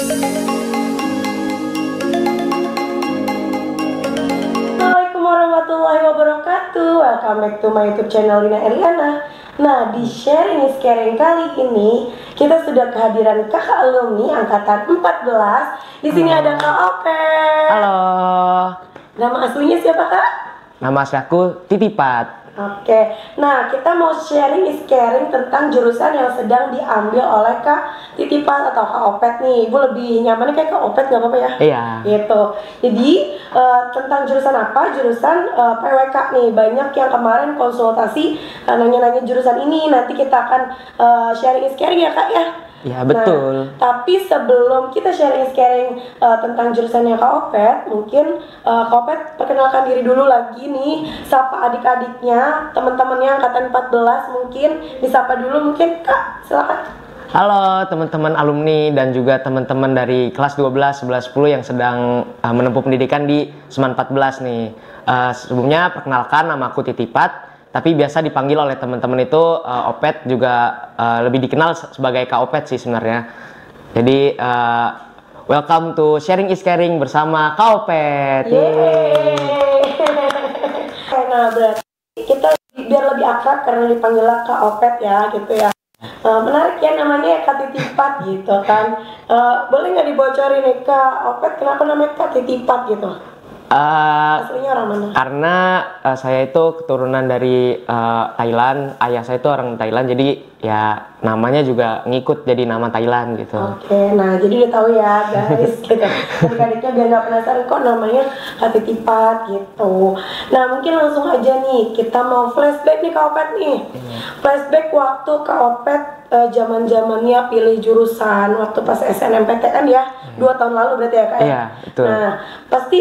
Assalamualaikum warahmatullahi wabarakatuh. Welcome back to my YouTube channel Lina Eliana. Nah, di sharing is caring kali ini kita sudah kehadiran kakak alumni angkatan 14. Di sini ada Kak Opet. Halo. Nama aslinya siapa, Kak? Nama asli aku Titipat. Oke, nah kita mau sharing is caring tentang jurusan yang sedang diambil oleh Kak Titipat atau Kak Opet nih. Ibu lebih nyamannya kayak Kak Opet, nggak apa-apa ya? Iya. Gitu. Jadi tentang jurusan apa? Jurusan PWK nih. Banyak yang kemarin konsultasi nanya-nanya jurusan ini. Nanti kita akan sharing is caring ya, Kak ya? Iya, betul. Nah, tapi sebelum kita sharing is caring tentang jurusannya Kak Opet, mungkin Kak Opet perkenalkan diri dulu lagi nih, sapa adik-adiknya, teman-temannya angkatan 14 mungkin, disapa dulu mungkin Kak, silakan. Halo teman-teman alumni dan juga teman-teman dari kelas 12, 11, 10 yang sedang menempuh pendidikan di Seman 14 nih. Sebelumnya perkenalkan, nama aku Titipat. Tapi biasa dipanggil oleh teman-teman itu Opet, juga lebih dikenal sebagai Kak Opet sih sebenarnya. Jadi welcome to sharing is caring bersama Kak Opet. Yeay. Nah, berarti kita biar lebih akrab karena dipanggil Kak Opet ya gitu ya. Menarik ya namanya Kak Titipat gitu kan. Boleh nggak dibocorin nih Kak Opet kenapa namanya Kak Titipat gitu? Aslinya orang mana? Karena saya itu keturunan dari Thailand, ayah saya itu orang Thailand, jadi ya namanya juga ngikut jadi nama Thailand gitu. Oke, nah jadi udah tahu ya guys gitu. Adik-adiknya biar nggak penasaran kok namanya Kak Titipat gitu. Nah mungkin langsung aja nih kita mau flashback nih Kak Opet nih. Flashback waktu Kak Opet zaman-zamannya pilih jurusan waktu pas SNMPTN ya, 2 tahun lalu berarti ya Kak ya? Iya, betul. Nah, pasti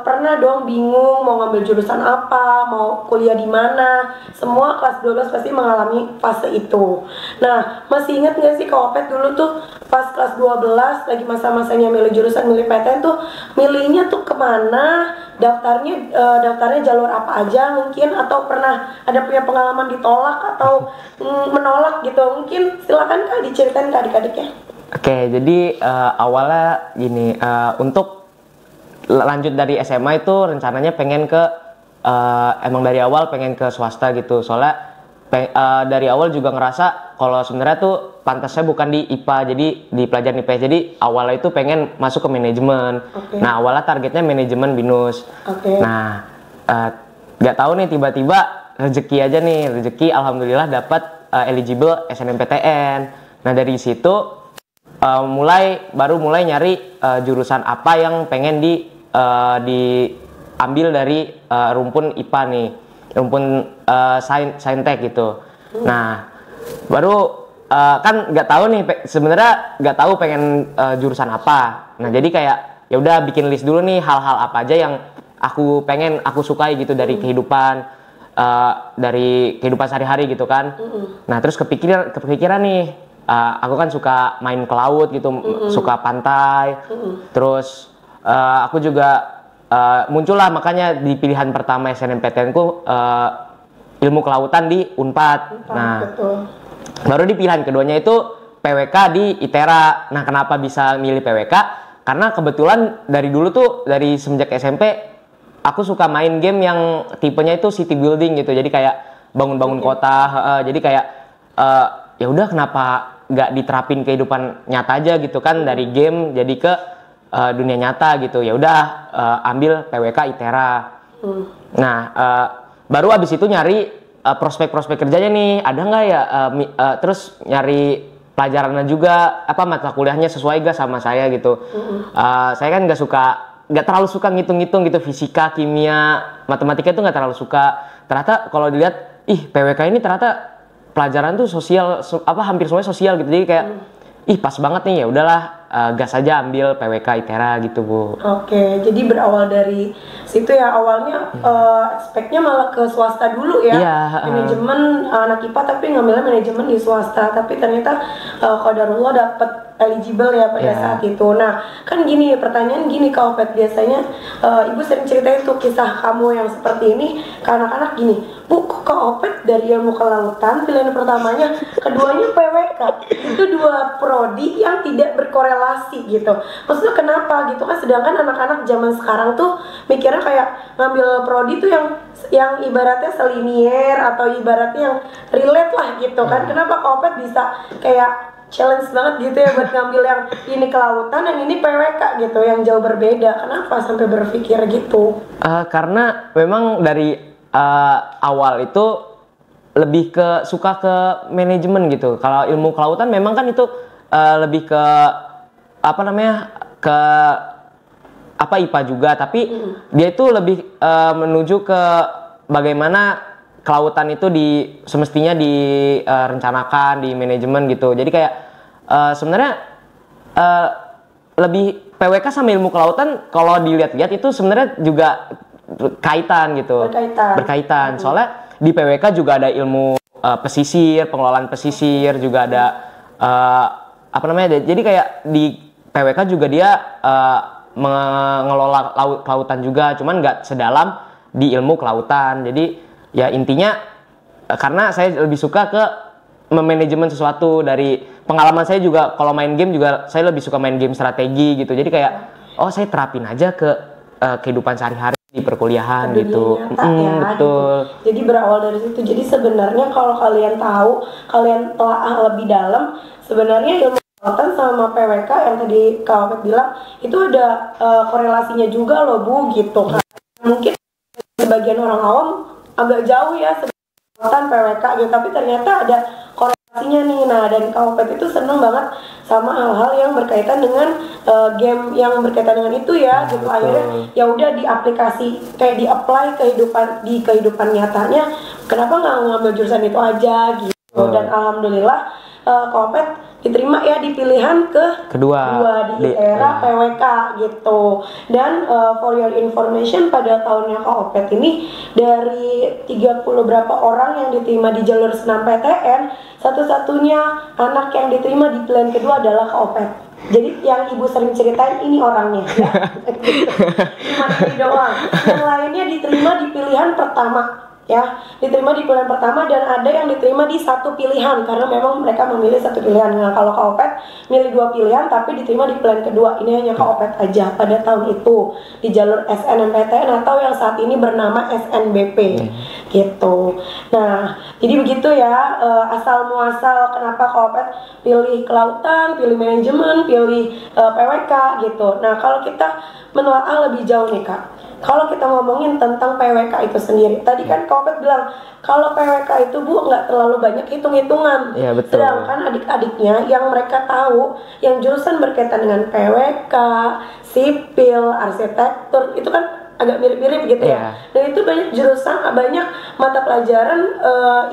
pernah dong bingung mau ngambil jurusan apa, mau kuliah di mana. Semua kelas 12 pasti mengalami fase itu. Nah, masih ingat nggak sih Kak Opet dulu tuh pas kelas 12 lagi masa-masanya milih jurusan, milih PTN tuh milihnya tuh kemana, daftarnya jalur apa aja mungkin, atau pernah ada punya pengalaman ditolak atau menolak gitu. Mungkin silakan Kak diceritain ke adik-adiknya. Oke, jadi awalnya gini, untuk lanjut dari SMA itu rencananya pengen ke emang dari awal pengen ke swasta gitu. Soalnya dari awal juga ngerasa kalau sebenarnya tuh pantasnya bukan di IPA, jadi di pelajaran IPS. Jadi awalnya itu pengen masuk ke manajemen. Nah, awalnya targetnya manajemen BINUS. Nah, nggak tahu nih tiba-tiba rezeki aja nih, rezeki alhamdulillah dapat eligible SNMPTN. Nah, dari situ baru mulai nyari jurusan apa yang pengen diambil dari rumpun IPA nih, rumpun saintek gitu. Nah, baru kan nggak tahu nih sebenarnya nggak tahu pengen jurusan apa. Nah, jadi kayak ya udah bikin list dulu nih hal-hal apa aja yang aku sukai gitu dari kehidupan sehari-hari gitu kan. Nah, terus kepikiran nih, aku kan suka main ke laut gitu, suka pantai. Terus aku juga muncullah makanya di pilihan pertama SNMPTN ku ilmu kelautan di Unpad. Nah, baru di pilihan keduanya itu PWK di ITERA. Nah, kenapa bisa milih PWK? Karena kebetulan dari dulu tuh, dari semenjak SMP aku suka main game yang tipenya itu city building gitu. Jadi kayak bangun-bangun kota. Jadi kayak ya udah kenapa nggak diterapin kehidupan nyata aja gitu kan, dari game jadi ke dunia nyata gitu. Ya udah ambil PWK ITERA. Nah, baru abis itu nyari prospek-prospek kerjanya nih, ada nggak ya? Terus nyari pelajarannya juga, mata kuliahnya sesuai gak sama saya gitu. Saya kan nggak terlalu suka ngitung-ngitung gitu, fisika, kimia, matematika itu nggak terlalu suka. Ternyata kalau dilihat, PWK ini ternyata pelajaran tuh sosial, hampir semuanya sosial gitu. Jadi kayak, pas banget nih, ya udahlah, gas aja ambil PWK ITERA gitu Bu. Oke, jadi berawal dari situ ya, awalnya speknya malah ke swasta dulu ya. Manajemen anak IPA tapi ngambilnya manajemen di swasta, tapi ternyata qadarullah dapet eligible ya pada saat itu. Nah, kan gini, pertanyaan gini Kak Opet, biasanya Ibu sering ceritain tuh kisah kamu yang seperti ini ke anak-anak gini, Bu, kok Kak Opet dari ilmu kelautan pilihan pertamanya, keduanya PWK. Itu dua prodi yang tidak berkorelasi gitu. Maksudnya kenapa gitu kan, sedangkan anak-anak zaman sekarang tuh mikirnya kayak ngambil prodi tuh yang ibaratnya selinier atau ibaratnya yang relate lah gitu kan. Kenapa Kak Opet bisa kayak challenge banget gitu ya buat ngambil yang ini kelautan, yang ini PWK gitu, yang jauh berbeda. Kenapa sampai berpikir gitu? Karena memang dari awal itu lebih suka ke manajemen gitu. Kalau ilmu kelautan memang kan itu lebih ke apa namanya, ke apa IPA juga, tapi dia itu lebih menuju ke bagaimana kelautan itu semestinya direncanakan di manajemen gitu. Jadi kayak sebenarnya lebih PWK sama ilmu kelautan kalau dilihat-lihat itu sebenarnya juga berkaitan gitu. Berkaitan. Soalnya di PWK juga ada ilmu pesisir, pengelolaan pesisir, juga ada apa namanya? Jadi kayak di PWK juga dia mengelola kelautan juga, cuman nggak sedalam di ilmu kelautan. Jadi ya intinya karena saya lebih suka ke memanajemen sesuatu. Dari pengalaman saya juga kalau main game juga saya lebih suka main game strategi gitu. Jadi kayak saya terapin aja ke kehidupan sehari-hari di perkuliahan gitu. Nyata, ya, betul. Gitu. Jadi berawal dari situ. Jadi sebenarnya kalau kalian tahu, kalian telah lebih dalam, sebenarnya ilmu kelautan sama PWK yang tadi Kak Opet bilang itu ada korelasinya juga loh Bu gitu kan. Mungkin sebagian orang awam agak jauh ya kelautan PWK gitu, tapi ternyata ada korelasinya nih. Nah, dan Kak Opet itu seneng banget sama hal-hal yang berkaitan dengan game yang berkaitan dengan itu ya, gitu. Akhirnya ya udah diaplikasi, kayak di-apply kehidupan nyatanya. Kenapa nggak ngambil jurusan itu aja gitu? Dan alhamdulillah Kak Opet diterima ya di pilihan kedua di era PWK gitu. Dan for your information, pada tahunnya Kak Opet ini dari 30 berapa orang yang diterima di jalur senam PTN, satu-satunya anak yang diterima di pilihan kedua adalah Kak Opet. Jadi yang ibu sering ceritain ini orangnya ya. Cuma ini doang. Yang lainnya diterima di pilihan pertama ya, diterima di pilihan pertama, dan ada yang diterima di satu pilihan karena memang mereka memilih satu pilihan. Nah, kalau Kak Opet milih 2 pilihan tapi diterima di pilihan kedua. Ini hanya Kak Opet aja pada tahun itu di jalur SNMPTN atau yang saat ini bernama SNBP gitu. Nah, jadi begitu ya asal muasal kenapa Kak Opet pilih kelautan, pilih manajemen, pilih PWK gitu. Nah, kalau kita menelaah lebih jauh nih Kak, kalau kita ngomongin tentang PWK itu sendiri, tadi kan Kak Opet bilang kalau PWK itu Bu nggak terlalu banyak hitung-hitungan. Iya, betul. Sedangkan adik-adiknya yang mereka tahu yang jurusan berkaitan dengan PWK, sipil, arsitektur itu kan agak mirip-mirip gitu ya. Dan itu banyak jurusan, banyak mata pelajaran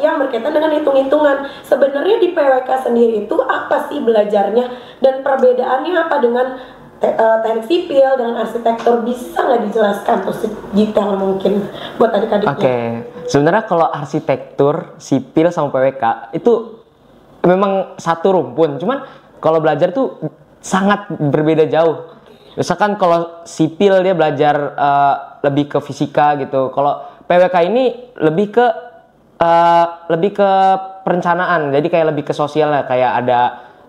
yang berkaitan dengan hitung-hitungan. Sebenarnya di PWK sendiri itu apa sih belajarnya dan perbedaannya apa dengan teknik sipil dengan arsitektur? Bisa nggak dijelaskan tuh detail mungkin buat adik-adiknya? Oke, sebenarnya kalau arsitektur, sipil sama PWK itu memang satu rumpun, cuman kalau belajar tuh sangat berbeda jauh. Misalkan kalau sipil dia belajar lebih ke fisika gitu, kalau PWK ini lebih ke perencanaan, jadi kayak lebih ke sosial ya, kayak ada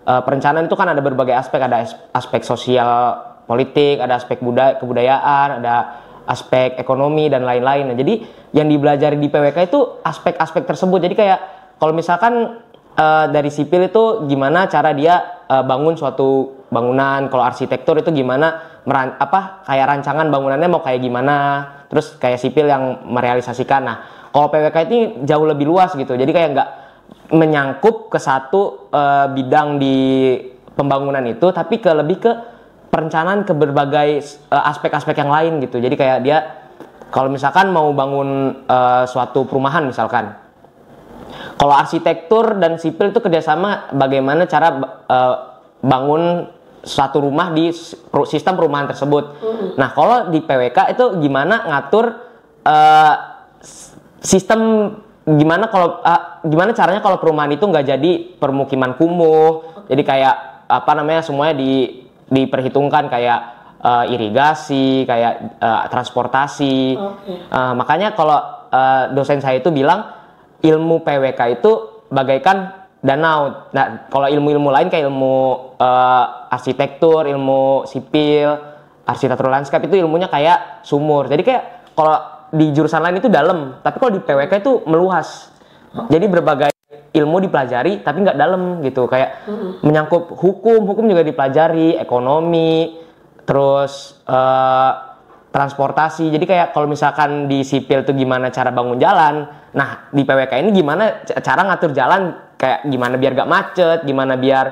perencanaan itu kan ada berbagai aspek, ada aspek sosial politik, ada aspek kebudayaan, ada aspek ekonomi dan lain-lain. Nah, jadi yang dipelajari di PWK itu aspek-aspek tersebut. Jadi kayak kalau misalkan dari sipil itu gimana cara dia bangun suatu bangunan, kalau arsitektur itu gimana kayak rancangan bangunannya mau kayak gimana, terus kayak sipil yang merealisasikan. Nah, kalau PWK ini jauh lebih luas gitu. Jadi kayak nggak menyangkup ke satu bidang di pembangunan itu, tapi lebih ke perencanaan ke berbagai aspek-aspek yang lain gitu. Jadi kayak dia kalau misalkan mau bangun suatu perumahan misalkan, kalau arsitektur dan sipil itu kerjasama bagaimana cara bangun suatu rumah di sistem perumahan tersebut. Nah, kalau di PWK itu gimana ngatur sistem, gimana caranya kalau perumahan itu nggak jadi permukiman kumuh. Jadi kayak semuanya diperhitungkan, kayak irigasi, kayak transportasi. Makanya kalau dosen saya itu bilang ilmu PWK itu bagaikan danau. Nah, kalau ilmu-ilmu lain kayak ilmu arsitektur, ilmu sipil, arsitektur lanskap itu ilmunya kayak sumur. Jadi kayak kalau di jurusan lain itu dalam, tapi kalau di PWK itu meluas. Jadi berbagai ilmu dipelajari tapi nggak dalam gitu. Kayak menyangkut hukum juga dipelajari, ekonomi, terus transportasi. Jadi kayak kalau misalkan di sipil tuh gimana cara bangun jalan, nah di PWK ini gimana cara ngatur jalan, kayak gimana biar gak macet, gimana biar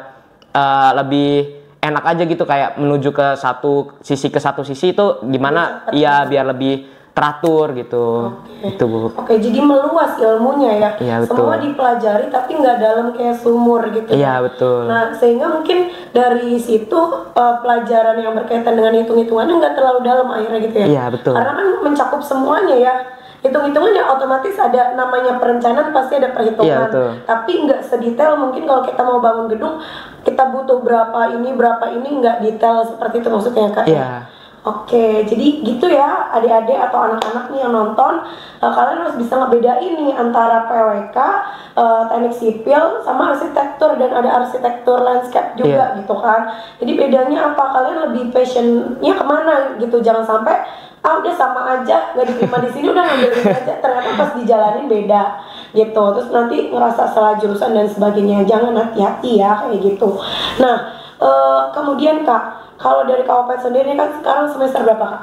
lebih enak aja gitu, kayak menuju ke satu sisi itu gimana ya biar lebih teratur gitu. Itu Bu. Oke, jadi meluas ilmunya ya. Iya, betul. Semua dipelajari tapi nggak dalam kayak sumur gitu. Iya, betul. Nah, sehingga mungkin dari situ pelajaran yang berkaitan dengan hitung-hitungannya nggak terlalu dalam akhirnya gitu ya. Iya, betul. Karena kan mencakup semuanya ya. Hitung-hitungan ya otomatis ada namanya perencanaan, pasti ada perhitungan. Iya, betul. Tapi nggak sedetail mungkin kalau kita mau bangun gedung, kita butuh berapa ini nggak detail seperti itu maksudnya Kak. Iya. Oke, jadi gitu ya adik-adik atau anak-anak nih yang nonton, kalian harus bisa ngebedain nih antara PWK, teknik sipil sama arsitektur, dan ada arsitektur landscape juga gitu kan. Jadi bedanya apa? Kalian lebih passionnya kemana gitu? Jangan sampai udah sama aja, nggak diterima di sini udah ngambil ini aja, ternyata pas dijalanin beda gitu. Terus nanti ngerasa salah jurusan dan sebagainya. Jangan, hati-hati ya kayak gitu. Nah, kemudian Kak, kalau dari Kak Opet sendiri kan sekarang semester berapa Kak?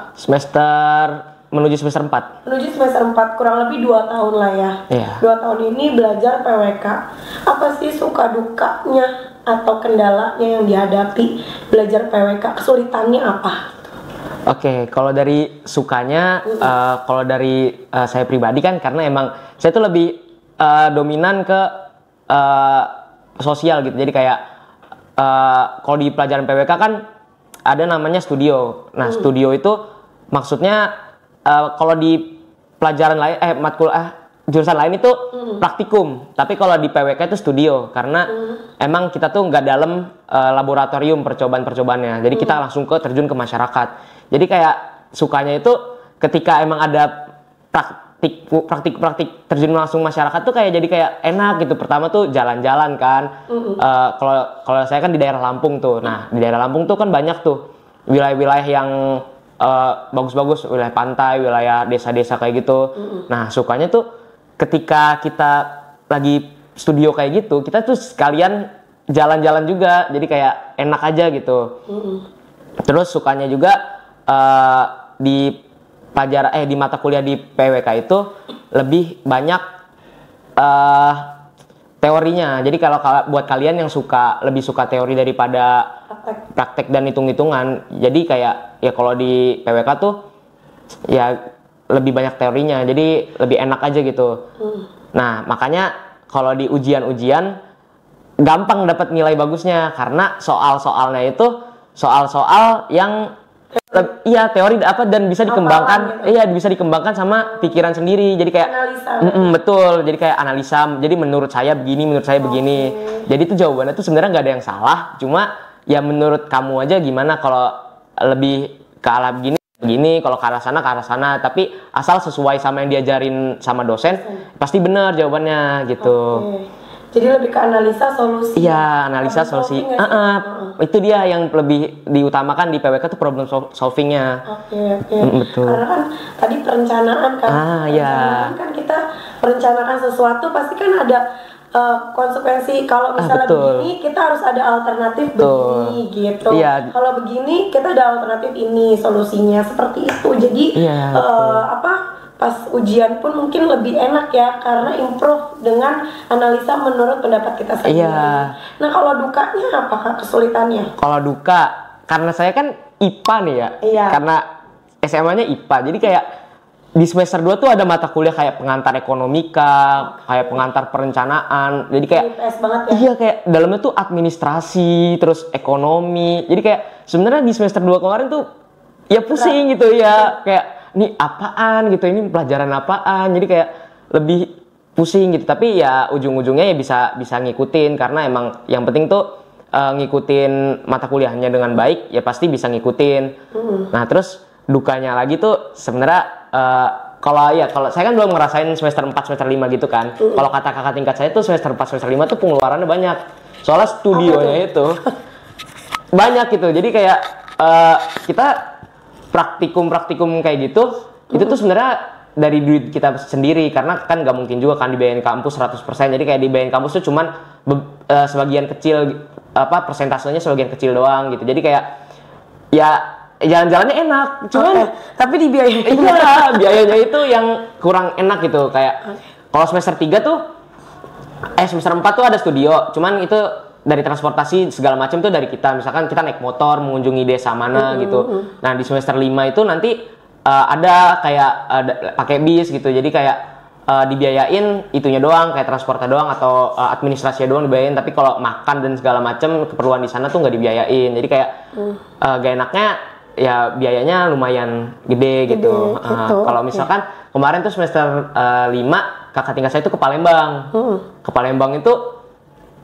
Menuju semester 4. Menuju semester 4, kurang lebih 2 tahun lah ya. Iya. 2 tahun ini belajar PWK. Apa sih suka dukanya atau kendalanya yang dihadapi belajar PWK? Kesulitannya apa? Oke, kalau dari sukanya, kalau dari saya pribadi kan karena emang saya tuh lebih dominan ke sosial gitu. Jadi kayak kalau di pelajaran PWK kan ada namanya studio. Nah, studio itu maksudnya kalau di pelajaran lain jurusan lain itu praktikum. Tapi kalau di PWK itu studio karena emang kita tuh nggak dalam laboratorium percobaan-percobaannya. Jadi kita langsung terjun ke masyarakat. Jadi kayak sukanya itu ketika emang ada praktik terjun langsung masyarakat tuh jadi kayak enak gitu. Pertama tuh jalan-jalan kan. Kalau saya kan di daerah Lampung tuh. Nah, di daerah Lampung tuh kan banyak tuh wilayah-wilayah yang bagus-bagus, wilayah pantai, wilayah desa-desa kayak gitu. Nah, sukanya tuh ketika kita lagi studio kayak gitu, kita tuh sekalian jalan-jalan juga. Jadi kayak enak aja gitu. Terus sukanya juga di mata kuliah di PWK itu lebih banyak teorinya. Jadi kalau buat kalian yang lebih suka teori daripada praktek dan hitung-hitungan, jadi kayak ya kalau di PWK tuh ya lebih banyak teorinya, jadi lebih enak aja gitu. Nah, makanya kalau di ujian-ujian gampang dapat nilai bagusnya karena soal-soalnya itu soal-soal yang teori dan bisa dikembangkan, gitu. Bisa dikembangkan sama pikiran sendiri. Jadi kayak betul. Jadi kayak analisa. Jadi menurut saya begini. Jadi itu jawabannya tuh sebenarnya nggak ada yang salah. Cuma ya menurut kamu aja gimana, kalau lebih ke arah begini, kalau ke arah sana. Tapi asal sesuai sama yang diajarin sama dosen, pasti benar jawabannya gitu. Jadi lebih ke analisa solusi. Iya, analisa solusi. Itu dia yang lebih diutamakan di PWK tuh problem solvingnya. Oke. Betul. Karena kan tadi perencanaan kan. Perencanaan kan kita merencanakan sesuatu pasti kan ada konsekuensi. Kalau misalnya begini, kita harus ada alternatif begini gitu. Iya. Kalau begini, kita ada alternatif ini solusinya seperti itu. Jadi pas ujian pun mungkin lebih enak ya karena improve dengan analisa menurut pendapat kita sendiri. Nah, kalau dukanya apakah kesulitannya? Kalau duka, karena saya kan IPA nih ya. Karena SMA-nya IPA. Jadi kayak di semester 2 tuh ada mata kuliah kayak pengantar ekonomika, kayak pengantar perencanaan. Jadi kayak IPS banget ya. Iya, kayak dalamnya tuh administrasi, terus ekonomi. Jadi kayak sebenarnya di semester 2 kemarin tuh ya pusing gitu ya. Kayak ini apaan gitu, ini pelajaran apaan, jadi kayak lebih pusing gitu. Tapi ya ujung-ujungnya ya bisa ngikutin karena emang yang penting tuh ngikutin mata kuliahnya dengan baik, ya pasti bisa ngikutin. Nah, terus dukanya lagi tuh sebenarnya kalau saya kan belum ngerasain semester 4 semester 5 gitu kan. Kalau kata kakak tingkat saya tuh semester 4 semester 5 tuh pengeluarannya banyak. Soalnya studionya itu banyak gitu. Jadi kayak kita praktikum kayak gitu itu tuh sebenarnya dari duit kita sendiri, karena kan nggak mungkin juga kan dibayarin kampus 100%. Jadi kayak dibayarin kampus tuh cuman sebagian kecil, persentasenya sebagian kecil doang gitu. Jadi kayak ya jalan-jalannya enak, cuman tapi dibiayain. iya, biayanya itu yang kurang enak gitu. Kayak kalau semester 3 tuh semester 4 tuh ada studio, cuman itu dari transportasi segala macam tuh dari kita. Misalkan kita naik motor mengunjungi desa mana gitu. Nah, di semester 5 itu nanti ada kayak pakai bis gitu. Jadi kayak dibiayain itunya doang, kayak transportnya doang atau administrasinya doang dibiayain. Tapi kalau makan dan segala macam keperluan di sana tuh nggak dibiayain. Jadi kayak gak enaknya ya biayanya lumayan gede gitu. Kalau misalkan kemarin tuh semester 5 kakak tingkat saya itu ke Palembang. Ke Palembang itu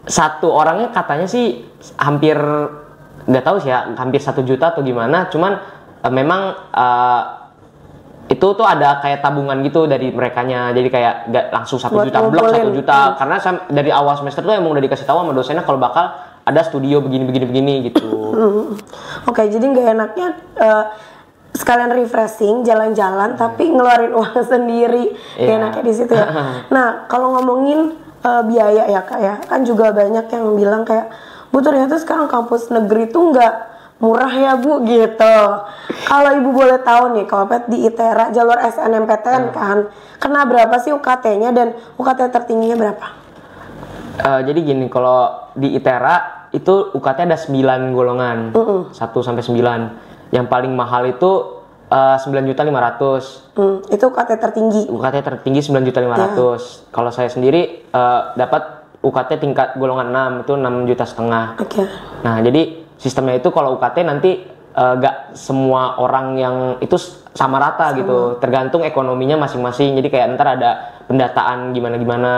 satu orangnya katanya sih hampir nggak tahu sih ya, hampir 1 juta atau gimana. Cuman memang itu tuh ada kayak tabungan gitu dari merekanya. Jadi kayak nggak langsung 1 juta blok 1 juta. Karena dari awal semester tuh emang udah dikasih tahu sama dosennya kalau bakal ada studio begini gitu. Oke, jadi nggak enaknya sekalian refreshing, jalan-jalan, tapi ngeluarin uang sendiri. Nggak enaknya di situ ya. Nah, kalau ngomongin biaya ya kak ya, kan juga banyak yang bilang kayak, Bu ternyata sekarang kampus negeri tuh nggak murah ya Bu gitu. Kalau ibu boleh tahu nih, kalau Pet di ITERA jalur SNMPTN kan, kena berapa sih UKT-nya dan UKT tertingginya berapa? Jadi gini, kalau di ITERA itu UKT ada 9 golongan, 1 sampai 9. Yang paling mahal itu 9.500.000. Itu UKT tertinggi. UKT tertinggi 9.500.000. Ya. Kalau saya sendiri dapat UKT tingkat golongan 6 itu 6,5 juta. Oke. Nah, jadi sistemnya itu kalau UKT nanti gak semua orang yang itu sama rata gitu, tergantung ekonominya masing-masing. Jadi kayak ntar ada pendataan gimana-gimana.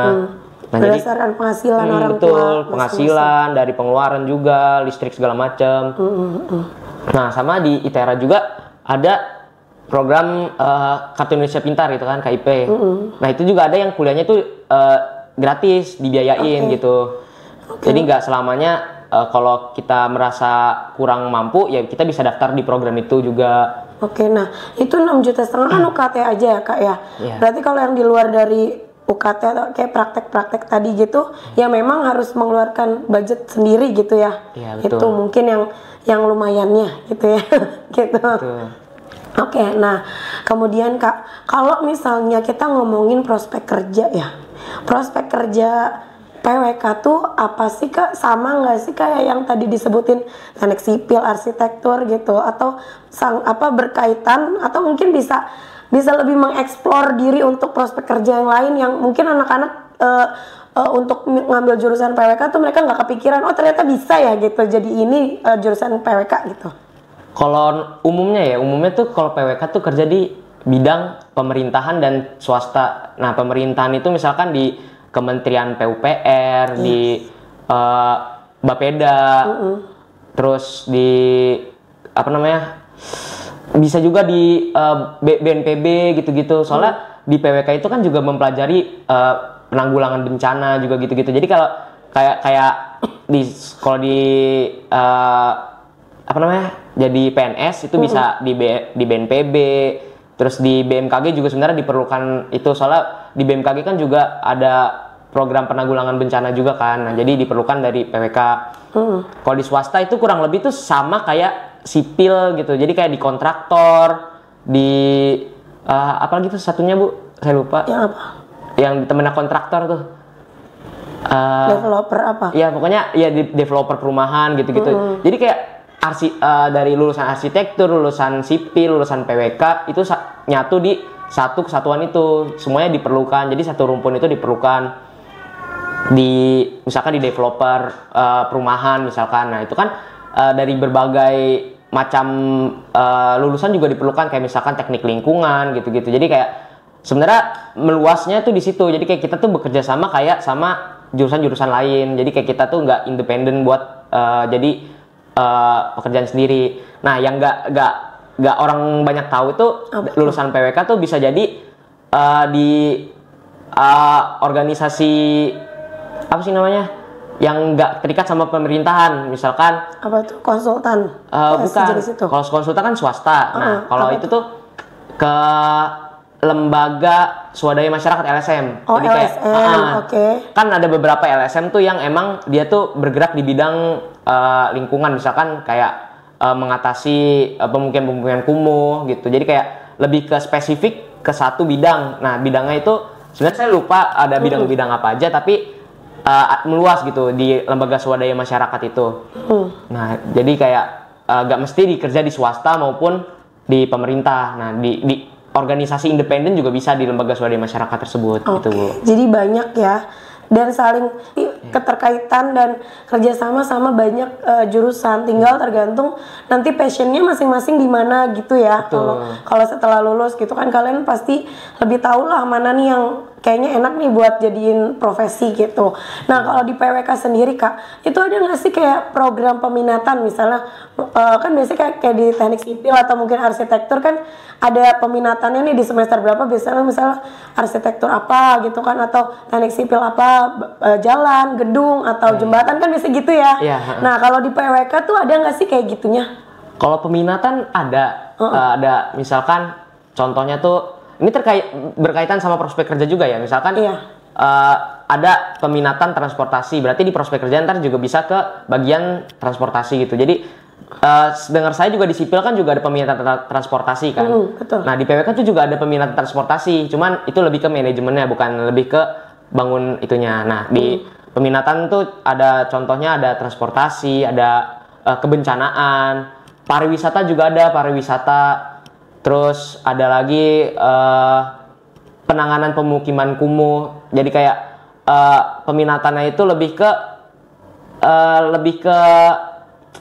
Nah, berdasarkan penghasilan orang tua. Betul, penghasilan dari pengeluaran juga, listrik segala macam. Nah, sama di ITERA juga ada program Kartu Indonesia Pintar gitu kan, KIP. Nah, itu juga ada yang kuliahnya tuh gratis, dibiayain gitu. Jadi nggak selamanya kalau kita merasa kurang mampu, ya kita bisa daftar di program itu juga. Oke, nah itu 6,5 juta kan UKT aja ya kak ya. Berarti kalau yang di luar dari UKT atau kayak praktek-praktek tadi gitu, ya memang harus mengeluarkan budget sendiri gitu ya. Iya, betul. Itu mungkin yang lumayannya gitu ya. Gitu. Oke, nah kemudian kak, kalau misalnya kita ngomongin prospek kerja ya, prospek kerja PWK tuh apa sih kak? Sama nggak sih kayak yang tadi disebutin teknik sipil, arsitektur gitu, atau berkaitan, atau mungkin bisa lebih mengeksplor diri untuk prospek kerja yang lain yang mungkin anak-anak untuk ngambil jurusan PWK tuh mereka nggak kepikiran, oh ternyata bisa ya gitu, jadi ini jurusan PWK gitu. Kalau umumnya tuh kalau PWK tuh kerja di bidang pemerintahan dan swasta. Nah, pemerintahan itu misalkan di Kementerian PUPR, di Bapeda, terus di bisa juga di BNPB gitu-gitu. Soalnya di PWK itu kan juga mempelajari penanggulangan bencana juga gitu-gitu. Jadi kalau kayak jadi PNS itu bisa di BNPB, terus di BMKG juga sebenarnya diperlukan itu, soalnya di BMKG kan juga ada program penanggulangan bencana juga kan. Nah, jadi diperlukan dari PWK. Kalau di swasta itu kurang lebih tuh sama kayak sipil gitu. Jadi kayak di kontraktor, di apalagi tuh satunya Bu, saya lupa. Yang apa? Yang temennya kontraktor tuh. Developer apa? Ya pokoknya ya di developer perumahan gitu-gitu. Jadi kayak dari lulusan arsitektur, lulusan sipil, lulusan PWK itu nyatu di satu kesatuan itu, semuanya diperlukan. Jadi satu rumpun itu diperlukan misalkan di developer perumahan misalkan. Nah, itu kan dari berbagai macam lulusan juga diperlukan, kayak misalkan teknik lingkungan gitu-gitu. Jadi kayak sebenarnya meluasnya tuh di situ. Jadi kayak kita tuh bekerja sama kayak sama jurusan-jurusan lain. Jadi kayak kita tuh nggak independen buat jadi pekerjaan sendiri. Nah, yang nggak orang banyak tahu itu lulusan PWK tuh bisa jadi di organisasi apa sih namanya yang nggak terikat sama pemerintahan, misalkan Apa tuh? Konsultan? bukan, Sejenis itu? kalau konsultan kan swasta. Nah kalau apa itu tuh ke lembaga swadaya masyarakat LSM. Oh, Jadi kayak LSM, oke. kan ada beberapa LSM tuh yang emang dia tuh bergerak di bidang lingkungan, misalkan kayak mengatasi pemukiman-pemukiman kumuh gitu. Jadi kayak lebih ke spesifik ke satu bidang. Nah bidangnya itu sebenarnya saya lupa ada bidang-bidang apa aja, tapi meluas gitu di lembaga swadaya masyarakat itu. Nah jadi kayak gak mesti dikerja di swasta maupun di pemerintah. Nah di organisasi independen juga bisa di lembaga swadaya masyarakat tersebut. Gitu Bu. Jadi banyak ya, dan saling keterkaitan dan kerjasama sama banyak jurusan. Tinggal tergantung nanti passionnya masing-masing di mana gitu ya. Kalau setelah lulus gitu kan kalian pasti lebih tahu lah mana nih yang kayaknya enak nih buat jadiin profesi gitu. Nah kalau di PWK sendiri Kak, itu ada nggak sih kayak program peminatan misalnya kan biasanya kayak di teknik sipil atau mungkin arsitektur kan ada peminatannya nih di semester berapa, biasanya misalnya arsitektur apa gitu kan, atau teknik sipil apa, jalan, gedung atau jembatan kan biasa gitu ya. Nah kalau di PWK tuh ada nggak sih kayak gitunya? Kalau peminatan ada misalkan contohnya tuh ini berkaitan sama prospek kerja juga ya, misalkan ada peminatan transportasi, berarti di prospek kerja ntar juga bisa ke bagian transportasi gitu. Jadi dengar saya juga di sipil kan juga ada peminatan transportasi kan. Betul. Nah di PWK tuh juga ada peminatan transportasi, cuman itu lebih ke manajemennya, bukan lebih ke bangun itunya. Nah di peminatan tuh ada contohnya ada transportasi, ada kebencanaan, pariwisata juga ada pariwisata. Terus ada lagi penanganan pemukiman kumuh. Jadi kayak peminatannya itu lebih ke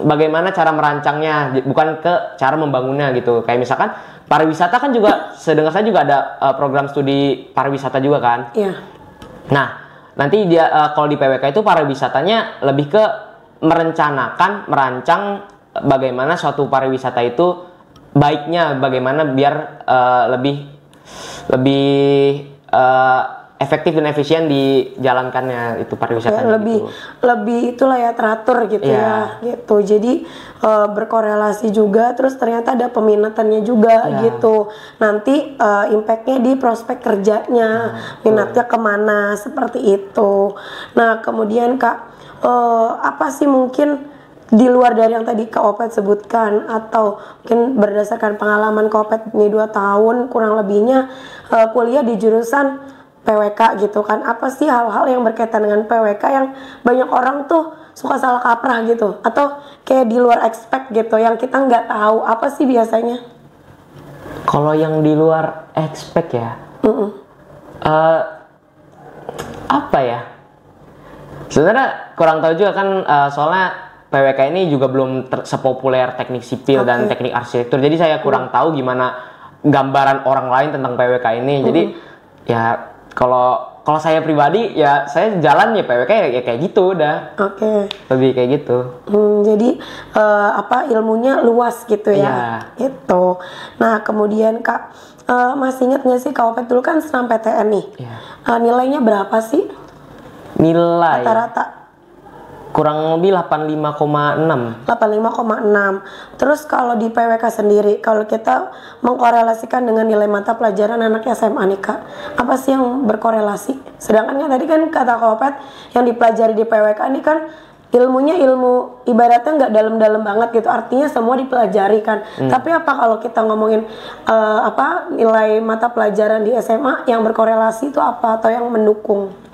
bagaimana cara merancangnya, bukan ke cara membangunnya gitu. Kayak misalkan pariwisata kan juga, sedengar saya juga ada program studi pariwisata juga kan. Iya. Nah nanti dia kalau di PWK itu pariwisatanya lebih ke merancang bagaimana suatu pariwisata itu baiknya, bagaimana biar lebih efektif dan efisien dijalankannya itu pariwisatanya. Lebih itulah ya, teratur gitu ya gitu. Jadi berkorelasi juga, terus ternyata ada peminatannya juga gitu. Nanti impactnya di prospek kerjanya, minatnya kemana, seperti itu. Nah kemudian Kak, apa sih mungkin di luar dari yang tadi Kak Opet sebutkan, atau mungkin berdasarkan pengalaman Kak Opet ini 2 tahun kurang lebihnya kuliah di jurusan PWK gitu kan, apa sih hal-hal yang berkaitan dengan PWK yang banyak orang tuh suka salah kaprah gitu, atau kayak di luar expect gitu yang kita nggak tahu, apa sih biasanya? Kalau yang di luar expect ya, apa ya? Sebenarnya kurang tahu juga kan, soalnya PWK ini juga belum sepopuler teknik sipil dan teknik arsitektur. Jadi saya kurang tahu gimana gambaran orang lain tentang PWK ini. Jadi ya kalau saya pribadi ya saya jalan ya PWK ya kayak gitu udah. Lebih kayak gitu. Jadi ilmunya luas gitu ya. Gitu. Nah kemudian Kak, masih ingat nggak sih Kak Opet dulu kan senam PTN nih? Nilainya berapa sih? Nilai rata-rata kurang lebih 85,6. 85,6. Terus kalau di PWK sendiri, kalau kita mengkorelasikan dengan nilai mata pelajaran anak SMA nih Kak, apa sih yang berkorelasi? Sedangkan kan tadi kan kata Kak Opet yang dipelajari di PWK ini kan ilmunya ilmu ibaratnya nggak dalam-dalam banget gitu, artinya semua dipelajari kan. Tapi apa kalau kita ngomongin nilai mata pelajaran di SMA yang berkorelasi itu apa, atau yang mendukung?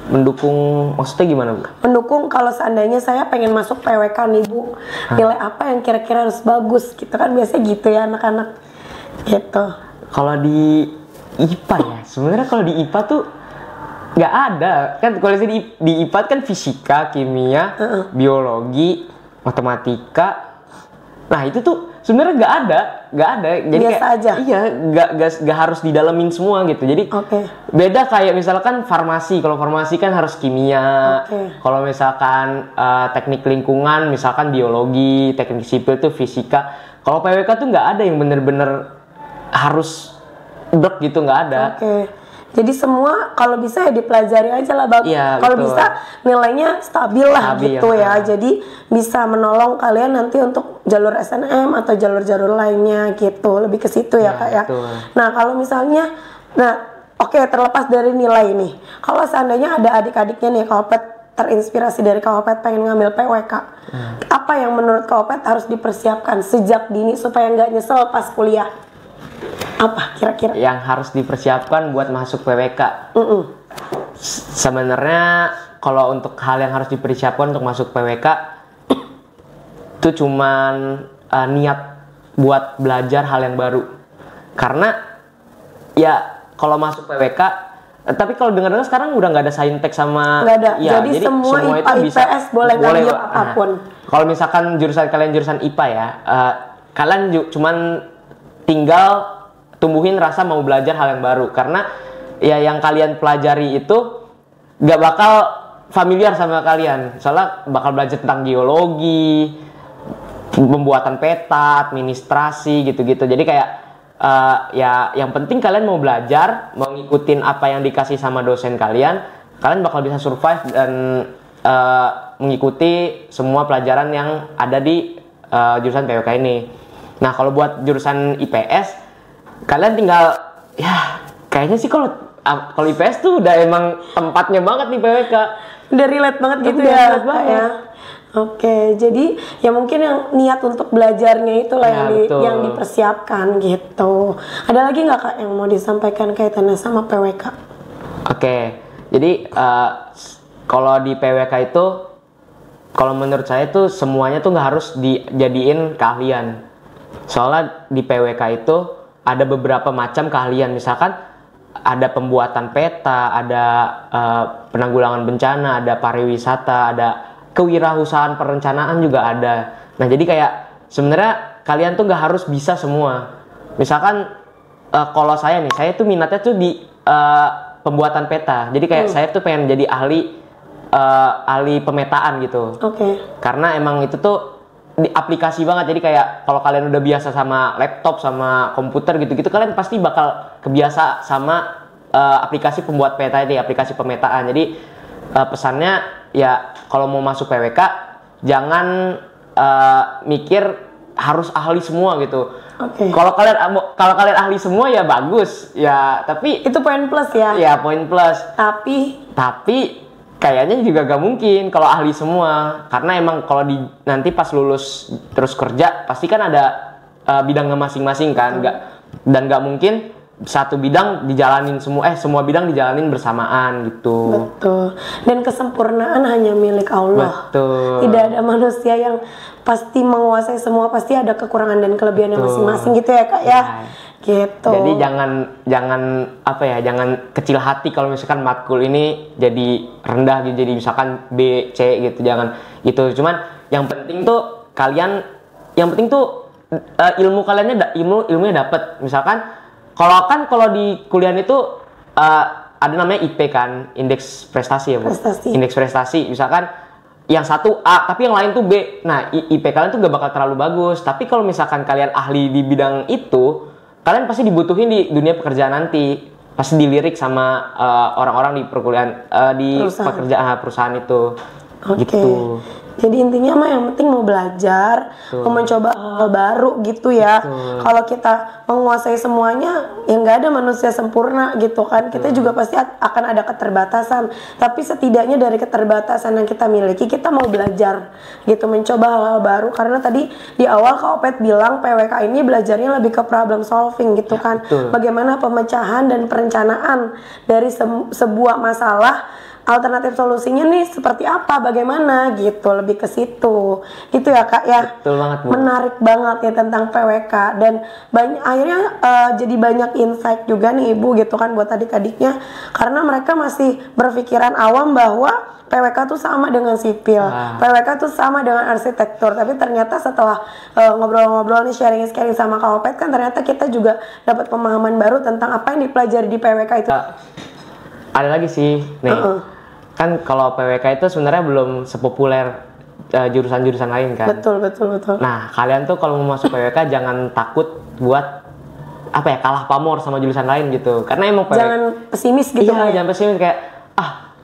Mendukung maksudnya gimana Bu? Mendukung kalau seandainya saya pengen masuk PWK nih Bu, nilai apa yang kira-kira harus bagus gitu kan, biasanya gitu ya anak-anak gitu. Kalau di IPA ya, sebenarnya kalau di IPA tuh nggak ada kan. Kalau di IPA kan fisika, kimia, biologi, matematika. Nah itu tuh sebenarnya nggak ada. Jadi biasa kayak, aja. Iya, nggak harus didalemin semua gitu. Jadi beda kayak misalkan farmasi. Kalau farmasi kan harus kimia. Kalau misalkan teknik lingkungan, misalkan biologi, teknik sipil tuh fisika. Kalau PWK tuh nggak ada yang bener-bener harus brek gitu, nggak ada. Oke. Jadi semua kalau bisa ya dipelajari aja lah, bagus. Iya, Kalau betul. bisa nilainya stabil lah Stabil, gitu ya. nah. Jadi bisa menolong kalian nanti untuk jalur SNM atau jalur-jalur lainnya gitu. Lebih ke situ ya, Ya, Kak ya. betul. Nah, kalau misalnya oke, terlepas dari nilai nih. Kalau seandainya ada adik-adiknya nih, Kak Opet terinspirasi dari Kak Opet pengen ngambil PWK. Apa yang menurut Kak Opet harus dipersiapkan sejak dini supaya nggak nyesel pas kuliah? Apa kira-kira? Yang harus dipersiapkan buat masuk PWK. Sebenarnya kalau untuk hal yang harus dipersiapkan untuk masuk PWK itu cuman niat buat belajar hal yang baru. Karena ya kalau masuk PWK, tapi kalau dengar-dengar sekarang udah nggak ada saintek sama Nggak ada. ya, Jadi semua IPA, itu bisa IPS boleh ngambil apapun. Kalau misalkan kalian jurusan IPA ya, kalian cuman tinggal tumbuhin rasa mau belajar hal yang baru, karena ya yang kalian pelajari itu nggak bakal familiar sama kalian, soalnya bakal belajar tentang geologi, pembuatan peta, administrasi gitu-gitu. Jadi kayak ya yang penting kalian mau belajar, mau ngikutin apa yang dikasih sama dosen kalian bakal bisa survive dan mengikuti semua pelajaran yang ada di jurusan PWK ini. Nah, kalau buat jurusan IPS, kalian tinggal ya kayaknya sih kalau IPS tuh udah emang tempatnya banget nih PWK. Udah relate banget gitu Udah ya, relate banget. ya. Oke, jadi ya mungkin yang niat untuk belajarnya itulah Ya, betul. yang dipersiapkan gitu. Ada lagi nggak Kak yang mau disampaikan kaitannya sama PWK? Oke, jadi kalau di PWK itu, kalau menurut saya tuh semuanya tuh nggak harus dijadiin keahlian. Soalnya di PWK itu ada beberapa macam keahlian, misalkan ada pembuatan peta, ada penanggulangan bencana, ada pariwisata, ada kewirausahaan perencanaan juga ada. Nah, jadi kayak sebenarnya kalian tuh nggak harus bisa semua. Misalkan kalau saya tuh minatnya tuh di pembuatan peta. Jadi kayak saya tuh pengen jadi ahli pemetaan gitu. Oke. Karena emang itu tuh di aplikasi banget. Jadi kayak kalau kalian udah biasa sama laptop sama komputer gitu-gitu, kalian pasti bakal kebiasa sama aplikasi pembuat peta ini, aplikasi pemetaan. Jadi pesannya ya kalau mau masuk PWK jangan mikir harus ahli semua gitu. Oke. Kalau kalian ahli semua ya bagus ya, tapi Itu poin plus ya. ya poin plus. Tapi Kayaknya juga gak mungkin kalau ahli semua, karena emang kalau nanti pas lulus terus kerja pasti kan ada bidangnya masing-masing kan, dan gak mungkin satu bidang dijalanin semua bidang dijalanin bersamaan gitu. betul. Dan kesempurnaan hanya milik Allah. Betul. Tidak ada manusia yang pasti menguasai semua, pasti ada kekurangan dan kelebihannya masing-masing gitu ya Kak ya. Gitu. Jadi jangan kecil hati kalau misalkan matkul ini jadi rendah gitu, jadi misalkan B, C gitu, jangan gitu. Cuman yang penting tuh ilmunya dapat. Misalkan kalau di kuliah itu ada namanya IP kan, indeks prestasi ya Bu. Indeks prestasi. Misalkan yang satu A tapi yang lain tuh B. Nah, IP kalian tuh gak bakal terlalu bagus. Tapi kalau misalkan kalian ahli di bidang itu, kalian pasti dibutuhin di dunia pekerjaan nanti, pasti dilirik sama orang-orang di perkuliahan, di perusahaan itu. Gitu. Jadi intinya mah yang penting mau belajar, mau mencoba hal baru gitu ya. Kalau kita menguasai semuanya, ya nggak ada manusia sempurna gitu kan. Kita juga pasti akan ada keterbatasan. Tapi setidaknya dari keterbatasan yang kita miliki, kita mau belajar gitu, mencoba hal-hal baru. Karena tadi di awal Kak Opet bilang PWK ini belajarnya lebih ke problem solving gitu kan. Bagaimana pemecahan dan perencanaan dari sebuah masalah. Alternatif solusinya nih seperti apa, bagaimana gitu, lebih ke situ. Itu ya Kak ya. Betul banget, Bu. Menarik banget ya tentang PWK, dan akhirnya jadi banyak insight juga nih Ibu gitu kan buat adik-adiknya, karena mereka masih berpikiran awam bahwa PWK tuh sama dengan sipil, PWK tuh sama dengan arsitektur. Tapi ternyata setelah ngobrol-ngobrol nih, sharing sama Kak Opet kan, ternyata kita juga dapat pemahaman baru tentang apa yang dipelajari di PWK itu. Ada lagi sih, nih. Kan kalau PWK itu sebenarnya belum sepopuler jurusan-jurusan lain kan. Betul. Nah, kalian tuh kalau mau masuk PWK jangan takut buat apa ya, kalah pamor sama jurusan lain gitu. Karena emang jangan pesimis gitu. Iya, jangan pesimis kayak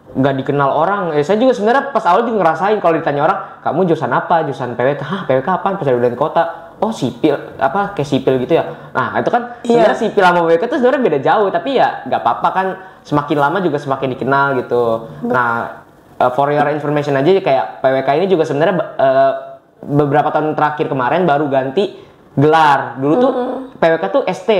nggak dikenal orang. Saya juga sebenarnya pas awal juga ngerasain kalau ditanya orang, kamu jurusan apa? Jurusan PWK. PWK apaan? Pesadaan kota. Oh, sipil, apa kayak sipil gitu ya. Nah, itu kan sebenarnya sipil sama PWK itu sebenarnya beda jauh, tapi ya nggak apa-apa kan, semakin lama juga semakin dikenal gitu. Nah, for your information aja kayak PWK ini juga sebenarnya beberapa tahun terakhir kemarin baru ganti gelar. Dulu tuh PWK tuh ST.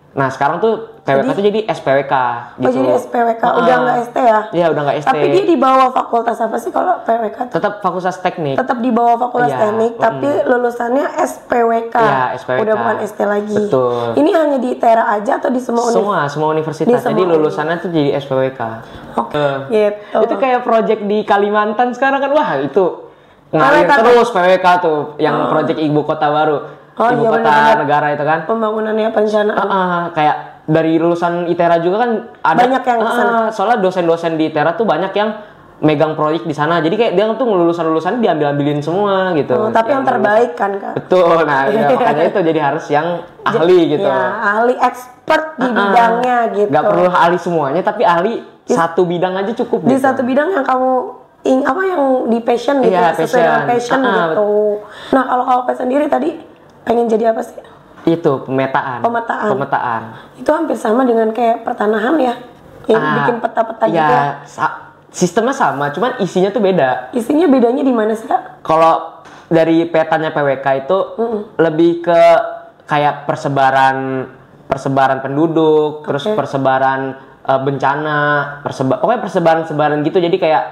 Nah, sekarang tuh PWK tuh jadi SPWK gitu. Oh, jadi SPWK. Udah nggak ST ya? Iya, udah nggak ST. Tapi dia di bawah fakultas apa sih kalau PWK? Tetap fakultas teknik. Tetap di bawah fakultas teknik, tapi lulusannya SPWK. Iya, SPWK. Udah bukan ST lagi. Betul. Ini hanya di ITERA aja atau di semua universitas? Semua universitas. Jadi lulusannya tuh jadi SPWK. Oke. Gitu. Itu kayak project di Kalimantan sekarang kan, wah itu ngalir terus PWK tuh, yang project ibu kota baru. Ibu kota negara itu kan. Pembangunannya perencanaan. Kayak dari lulusan ITERA juga kan ada banyak yang kesana. Soalnya dosen-dosen di ITERA tuh banyak yang megang proyek di sana. Jadi kayak dia tuh lulusan-lulusan diambil-ambilin semua gitu. Tapi yang terbaik kan, Kak. Betul. Nah, ya, makanya itu jadi harus yang ahli gitu. Ya, ahli expert di bidangnya gitu. Gak perlu ahli semuanya, tapi ahli satu bidang aja cukup. Di gitu. satu bidang yang kamu yang di passion gitu, sesuai dengan passion gitu. Nah, kalau Kak sendiri tadi pengen jadi apa sih? Itu pemetaan. Itu hampir sama dengan kayak pertanahan ya, yang bikin peta-peta gitu. Ya, sistemnya sama, cuman isinya tuh beda. Isinya bedanya di mana sih, Kak? Kalau dari petanya PWK itu lebih ke kayak persebaran penduduk, terus persebaran bencana, pokoknya persebaran gitu. Jadi kayak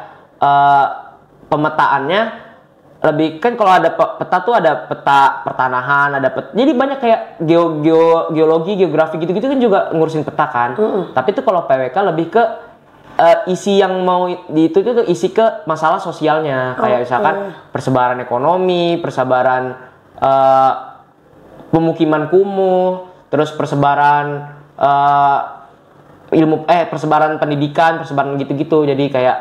pemetaannya lebih kan, kalau ada peta tuh ada peta pertanahan, jadi banyak kayak geologi, geografi gitu-gitu kan juga ngurusin peta kan. Tapi tuh kalau PWK lebih ke isi yang mau itu tuh isi ke masalah sosialnya, kayak misalkan persebaran ekonomi, persebaran pemukiman kumuh, terus persebaran persebaran pendidikan, persebaran gitu-gitu. Jadi kayak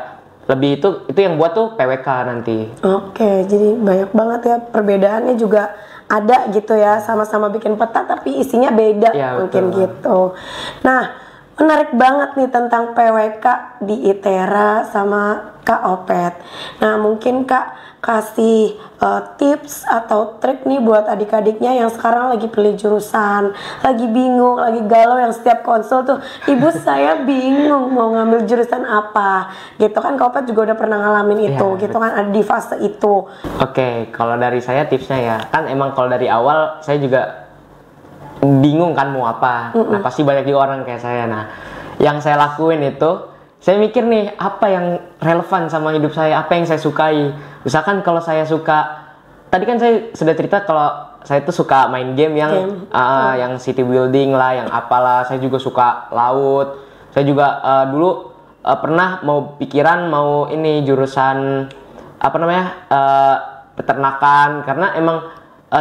lebih itu yang buat tuh PWK nanti. Oke, jadi banyak banget ya perbedaannya juga ada gitu ya, sama-sama bikin peta tapi isinya beda ya, mungkin betul. Gitu. Nah, menarik banget nih tentang PWK di ITERA sama Kak Opet. Nah, mungkin Kak kasih tips atau trik nih buat adik-adiknya yang sekarang lagi pilih jurusan, lagi bingung, lagi galau, yang setiap konsul tuh, ibu saya bingung mau ngambil jurusan apa, gitu kan. Kak Opet juga udah pernah ngalamin itu, ya, gitu kan, ada di fase itu. Oke, kalau dari saya tipsnya ya, kan emang kalau dari awal saya juga bingung kan mau apa. Nah, pasti banyak juga orang kayak saya. Nah, yang saya lakuin itu, saya mikir nih, apa yang relevan sama hidup saya, apa yang saya sukai. Misalkan kalau saya suka, tadi kan saya sudah cerita kalau saya tuh suka main game yang city building lah, yang apalah. Saya juga suka laut. Saya juga dulu pernah pikiran mau ini jurusan peternakan, karena emang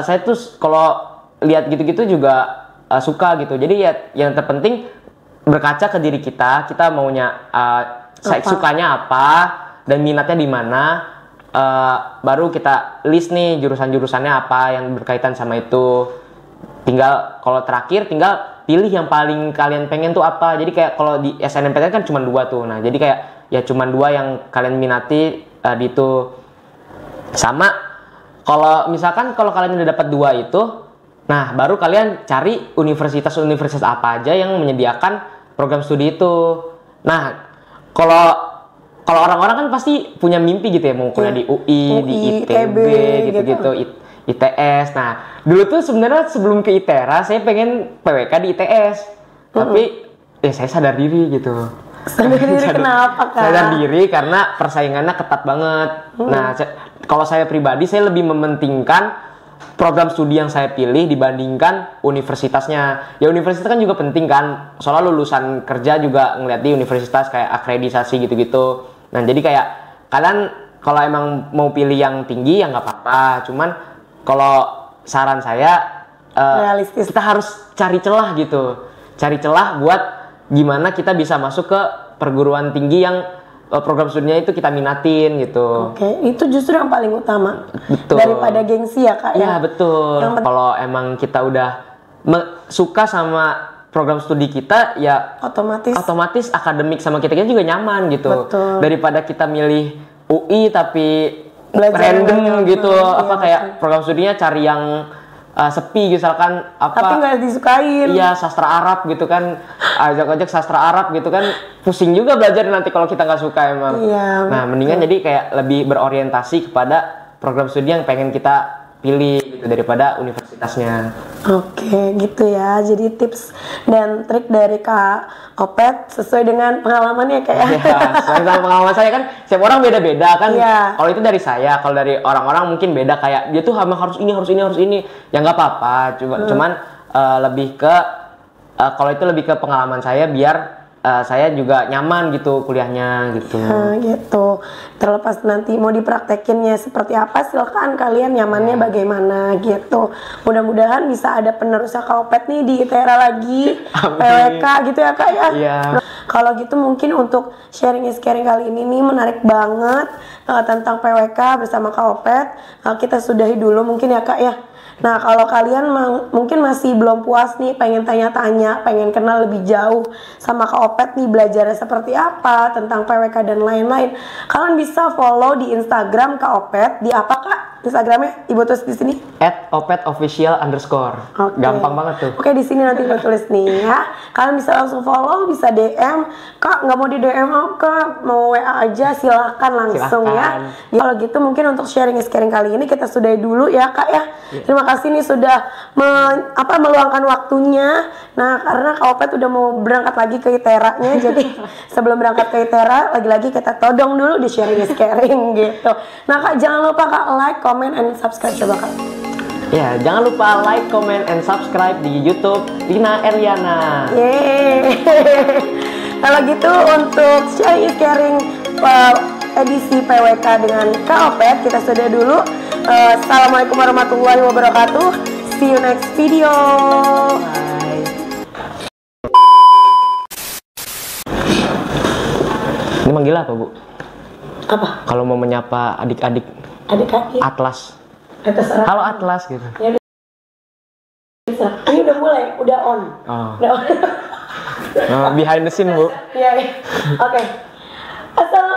saya tuh kalau lihat gitu-gitu juga suka gitu. Jadi ya yang terpenting berkaca ke diri kita maunya sukanya apa dan minatnya di mana, baru kita list nih jurusan-jurusannya apa yang berkaitan sama itu. Tinggal kalau terakhir tinggal pilih yang paling kalian pengen tuh apa. Jadi kayak kalau di SNMPTN kan cuma 2 tuh. Nah, jadi kayak ya cuma 2 yang kalian minati di itu. Sama kalau misalkan kalau kalian udah dapat 2 itu, nah baru kalian cari universitas apa aja yang menyediakan program studi itu. Nah, kalau orang-orang kan pasti punya mimpi gitu ya, mau kuliah di UI, di ITB, gitu-gitu, ITS. Nah, dulu tuh sebenarnya sebelum ke ITERA saya pengen PWK di ITS. Tapi ya saya sadar diri gitu. Sadar diri kenapa, Kak? Sadar diri karena persaingannya ketat banget. Nah, kalau saya pribadi saya lebih mementingkan program studi yang saya pilih dibandingkan universitasnya. Ya universitas kan juga penting kan, soalnya lulusan kerja juga ngeliat di universitas kayak akreditasi gitu-gitu. Nah, jadi kayak kalian kalau emang mau pilih yang tinggi ya nggak apa-apa. Cuman kalau saran saya realistis, kita harus cari celah gitu, cari celah buat gimana kita bisa masuk ke perguruan tinggi yang program studinya itu kita minatin gitu. Oke, itu justru yang paling utama. Betul. Daripada gengsi ya, Kak. Iya, betul. Kalau emang kita udah suka sama program studi kita, ya otomatis akademik sama kita juga nyaman gitu. Betul. Daripada kita milih UI tapi Belajar random gitu, iya, kayak program studinya cari yang sepi misalkan tapi nggak disukain. Iya, sastra Arab gitu kan, ajak-ajak sastra Arab gitu kan, pusing juga belajar nanti kalau kita nggak suka emang. Iya, nah mendingan jadi kayak lebih berorientasi kepada program studi yang pengen kita pilih gitu daripada universitasnya. Oke, gitu ya. Jadi tips dan trik dari Kak Opet sesuai dengan pengalamannya kayak. Ya, sesuai dengan pengalaman saya kan, setiap orang beda-beda kan. Iya. Kalau itu dari saya, kalau dari orang-orang mungkin beda, kayak dia tuh harus ini. Ya nggak apa-apa. Cuman lebih ke kalau itu lebih ke pengalaman saya biar saya juga nyaman gitu kuliahnya gitu. Gitu. Terlepas nanti mau dipraktekinnya seperti apa, silakan kalian nyamannya bagaimana gitu. Mudah-mudahan bisa ada penerusnya Kak Opet nih di ITERA lagi, PWK gitu ya Kak ya. Iya. Kalau gitu mungkin untuk sharing kali ini nih menarik banget tentang PWK bersama Kak Opet. Kita sudahi dulu mungkin ya Kak ya. Nah, kalau kalian mungkin masih belum puas nih, pengen tanya-tanya, pengen kenal lebih jauh sama Kak Opet nih, belajarnya seperti apa, tentang PWK dan lain-lain, kalian bisa follow di Instagram Kak Opet. Di apa Kak Instagramnya? Ibu tulis di sini. @opetofficial_. Okay. Gampang banget tuh. Oke, di sini nanti gue tulis nih ya. Kalian bisa langsung follow, bisa DM. Kak, nggak mau di DM Kak, mau WA aja, silahkan langsung ya. Kalau gitu mungkin untuk sharing kali ini kita sudahi dulu ya Kak ya. Terima kasih nih sudah meluangkan waktunya. Nah, karena Kak Opet udah mau berangkat lagi ke ITERA-nya, jadi sebelum berangkat ke ITERA, lagi-lagi kita todong dulu di sharing gitu. Nah Kak, jangan lupa Kak like, comment, and subscribe coba Kak. Ya, jangan lupa like, comment, and subscribe di YouTube Lina Eliana. Yeay. Kalau gitu untuk sharing edisi PWK dengan Kak Opet kita sudah dulu. Assalamualaikum warahmatullahi wabarakatuh. See you next video. Bye. Ini manggil apa Bu? Apa? Kalau mau menyapa adik-adik. Adik-adik. Atlas. Terserah. Halo Atlas gitu. Ya, bisa. Ini udah mulai, udah on. Oh. Udah on. Behind the scene Bu. Iya. Oke. Assalamualaikum.